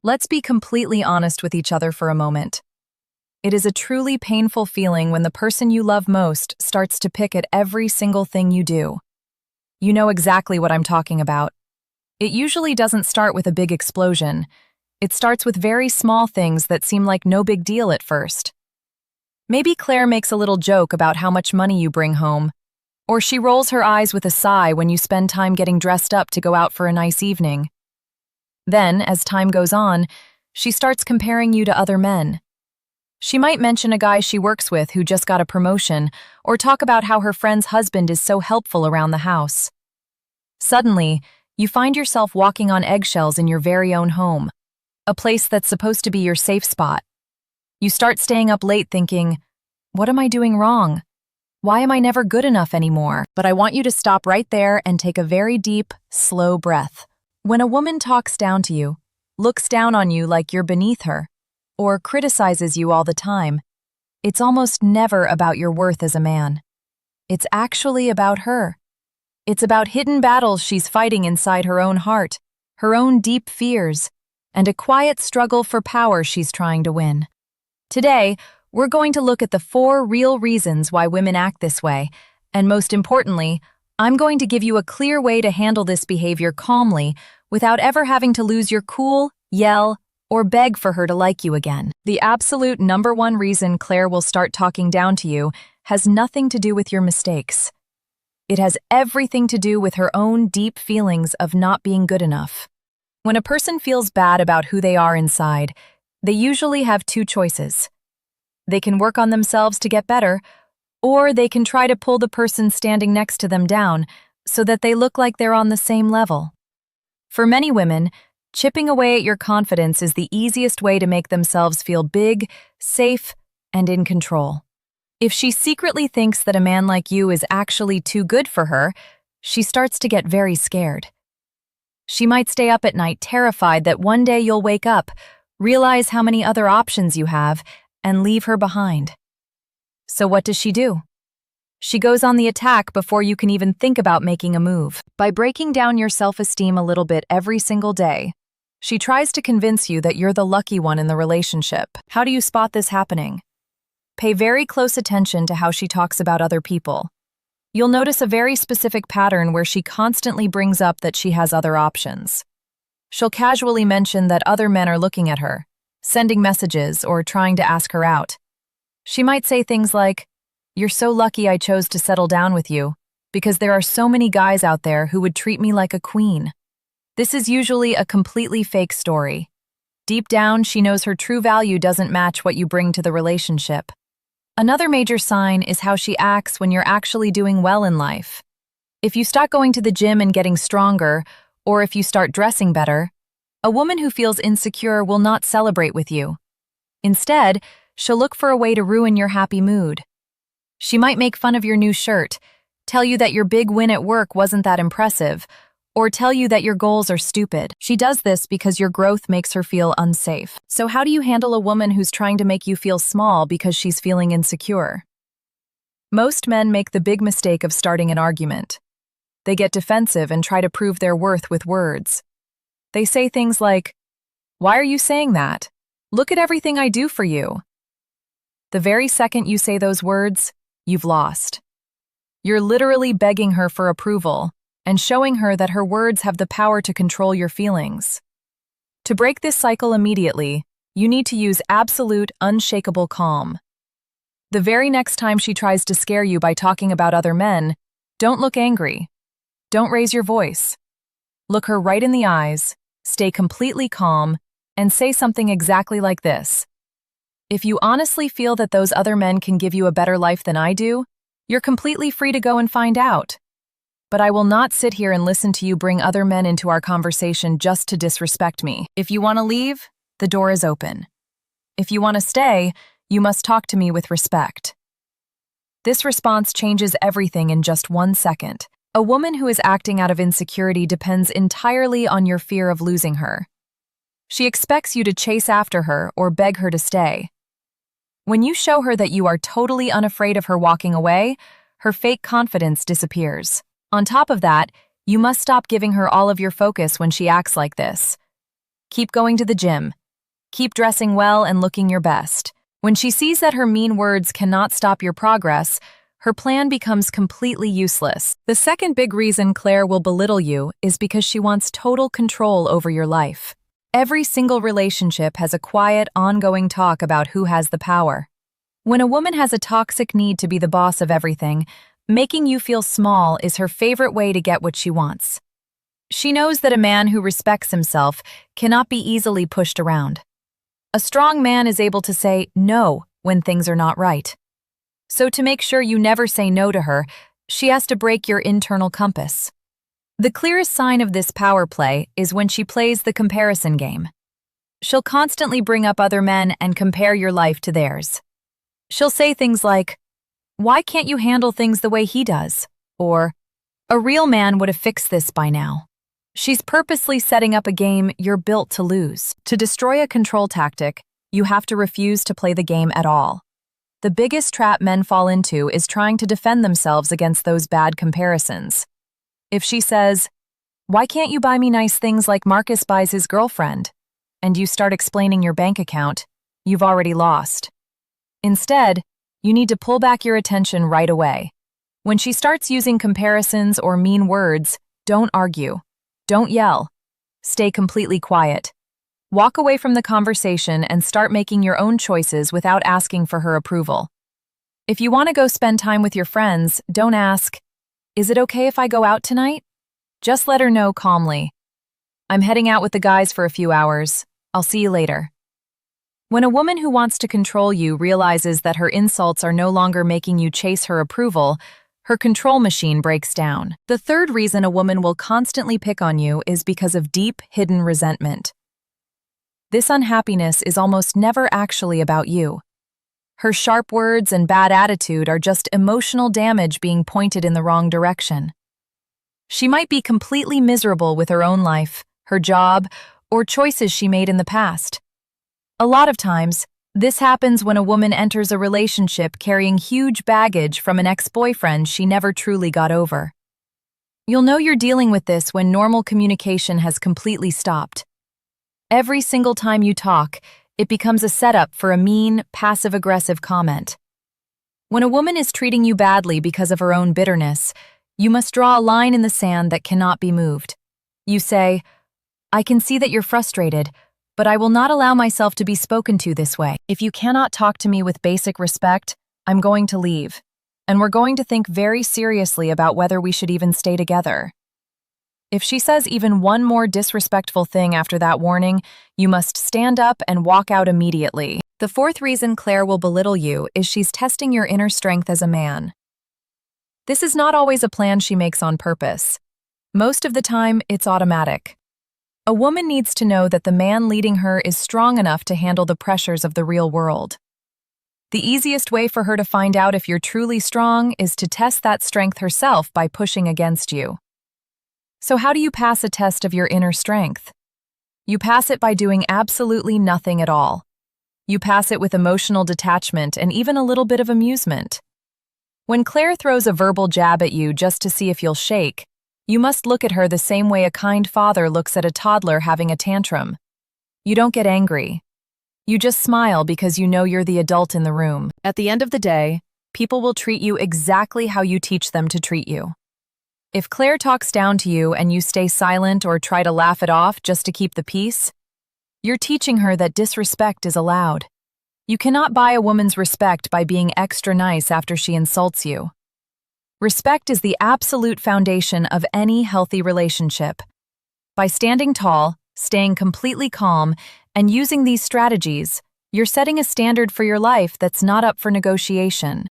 Let's be completely honest with each other for a moment. It is a truly painful feeling when the person you love most starts to pick at every single thing you do. You know exactly what I'm talking about. It usually doesn't start with a big explosion. It starts with very small things that seem like no big deal at first. Maybe Claire makes a little joke about how much money you bring home, or she rolls her eyes with a sigh when you spend time getting dressed up to go out for a nice evening. Then, as time goes on, she starts comparing you to other men. She might mention a guy she works with who just got a promotion, or talk about how her friend's husband is so helpful around the house. Suddenly, you find yourself walking on eggshells in your very own home, a place that's supposed to be your safe spot. You start staying up late thinking, what am I doing wrong? Why am I never good enough anymore? But I want you to stop right there and take a very deep, slow breath. When a woman talks down to you, looks down on you like you're beneath her, or criticizes you all the time, it's almost never about your worth as a man. It's actually about her. It's about hidden battles she's fighting inside her own heart, her own deep fears, and a quiet struggle for power she's trying to win. Today, we're going to look at the 4 real reasons why women act this way, and most importantly, I'm going to give you a clear way to handle this behavior calmly without ever having to lose your cool, yell, or beg for her to like you again. The absolute #1 reason Claire will start talking down to you has nothing to do with your mistakes. It has everything to do with her own deep feelings of not being good enough. When a person feels bad about who they are inside, they usually have 2 choices. They can work on themselves to get better, or they can try to pull the person standing next to them down so that they look like they're on the same level. For many women, chipping away at your confidence is the easiest way to make themselves feel big, safe, and in control. If she secretly thinks that a man like you is actually too good for her, she starts to get very scared. She might stay up at night terrified that one day you'll wake up, realize how many other options you have, and leave her behind. So what does she do? She goes on the attack before you can even think about making a move. By breaking down your self-esteem a little bit every single day, she tries to convince you that you're the lucky one in the relationship. How do you spot this happening? Pay very close attention to how she talks about other people. You'll notice a very specific pattern where she constantly brings up that she has other options. She'll casually mention that other men are looking at her, sending messages, or trying to ask her out. She might say things like, "You're so lucky I chose to settle down with you, because there are so many guys out there who would treat me like a queen." This is usually a completely fake story. Deep down, she knows her true value doesn't match what you bring to the relationship. Another major sign is how she acts when you're actually doing well in life. If you start going to the gym and getting stronger, or if you start dressing better, a woman who feels insecure will not celebrate with you. Instead, she'll look for a way to ruin your happy mood. She might make fun of your new shirt, tell you that your big win at work wasn't that impressive, or tell you that your goals are stupid. She does this because your growth makes her feel unsafe. So how do you handle a woman who's trying to make you feel small because she's feeling insecure? Most men make the big mistake of starting an argument. They get defensive and try to prove their worth with words. They say things like, "Why are you saying that? Look at everything I do for you." The very second you say those words, you've lost. You're literally begging her for approval and showing her that her words have the power to control your feelings. To break this cycle immediately, you need to use absolute, unshakable calm. The very next time she tries to scare you by talking about other men, don't look angry. Don't raise your voice. Look her right in the eyes, stay completely calm, and say something exactly like this. "If you honestly feel that those other men can give you a better life than I do, you're completely free to go and find out. But I will not sit here and listen to you bring other men into our conversation just to disrespect me. If you want to leave, the door is open. If you want to stay, you must talk to me with respect." This response changes everything in just 1 second. A woman who is acting out of insecurity depends entirely on your fear of losing her. She expects you to chase after her or beg her to stay. When you show her that you are totally unafraid of her walking away, her fake confidence disappears. On top of that, you must stop giving her all of your focus when she acts like this. Keep going to the gym. Keep dressing well and looking your best. When she sees that her mean words cannot stop your progress, her plan becomes completely useless. The second big reason Claire will belittle you is because she wants total control over your life. Every single relationship has a quiet, ongoing talk about who has the power. When a woman has a toxic need to be the boss of everything, making you feel small is her favorite way to get what she wants. She knows that a man who respects himself cannot be easily pushed around. A strong man is able to say no when things are not right. So to make sure you never say no to her, she has to break your internal compass. The clearest sign of this power play is when she plays the comparison game. She'll constantly bring up other men and compare your life to theirs. She'll say things like, "Why can't you handle things the way he does?" Or, "A real man would have fixed this by now." She's purposely setting up a game you're built to lose. To destroy a control tactic, you have to refuse to play the game at all. The biggest trap men fall into is trying to defend themselves against those bad comparisons. If she says, "Why can't you buy me nice things like Marcus buys his girlfriend?" and you start explaining your bank account, you've already lost. Instead, you need to pull back your attention right away. When she starts using comparisons or mean words, don't argue. Don't yell. Stay completely quiet. Walk away from the conversation and start making your own choices without asking for her approval. If you want to go spend time with your friends, don't ask, "Is it okay if I go out tonight?" Just let her know calmly, "I'm heading out with the guys for a few hours. I'll see you later." When a woman who wants to control you realizes that her insults are no longer making you chase her approval, her control machine breaks down. The third reason a woman will constantly pick on you is because of deep, hidden resentment. This unhappiness is almost never actually about you. Her sharp words and bad attitude are just emotional damage being pointed in the wrong direction. She might be completely miserable with her own life, her job, or choices she made in the past. A lot of times, this happens when a woman enters a relationship carrying huge baggage from an ex-boyfriend she never truly got over. You'll know you're dealing with this when normal communication has completely stopped. Every single time you talk, it becomes a setup for a mean, passive-aggressive comment. When a woman is treating you badly because of her own bitterness, you must draw a line in the sand that cannot be moved. You say, "I can see that you're frustrated, but I will not allow myself to be spoken to this way. If you cannot talk to me with basic respect, I'm going to leave, and we're going to think very seriously about whether we should even stay together." If she says even one more disrespectful thing after that warning, you must stand up and walk out immediately. The fourth reason Claire will belittle you is she's testing your inner strength as a man. This is not always a plan she makes on purpose. Most of the time, it's automatic. A woman needs to know that the man leading her is strong enough to handle the pressures of the real world. The easiest way for her to find out if you're truly strong is to test that strength herself by pushing against you. So how do you pass a test of your inner strength? You pass it by doing absolutely nothing at all. You pass it with emotional detachment and even a little bit of amusement. When Claire throws a verbal jab at you just to see if you'll shake, you must look at her the same way a kind father looks at a toddler having a tantrum. You don't get angry. You just smile because you know you're the adult in the room. At the end of the day, people will treat you exactly how you teach them to treat you. If Claire talks down to you and you stay silent or try to laugh it off just to keep the peace, you're teaching her that disrespect is allowed. You cannot buy a woman's respect by being extra nice after she insults you. Respect is the absolute foundation of any healthy relationship. By standing tall, staying completely calm, and using these strategies, you're setting a standard for your life that's not up for negotiation.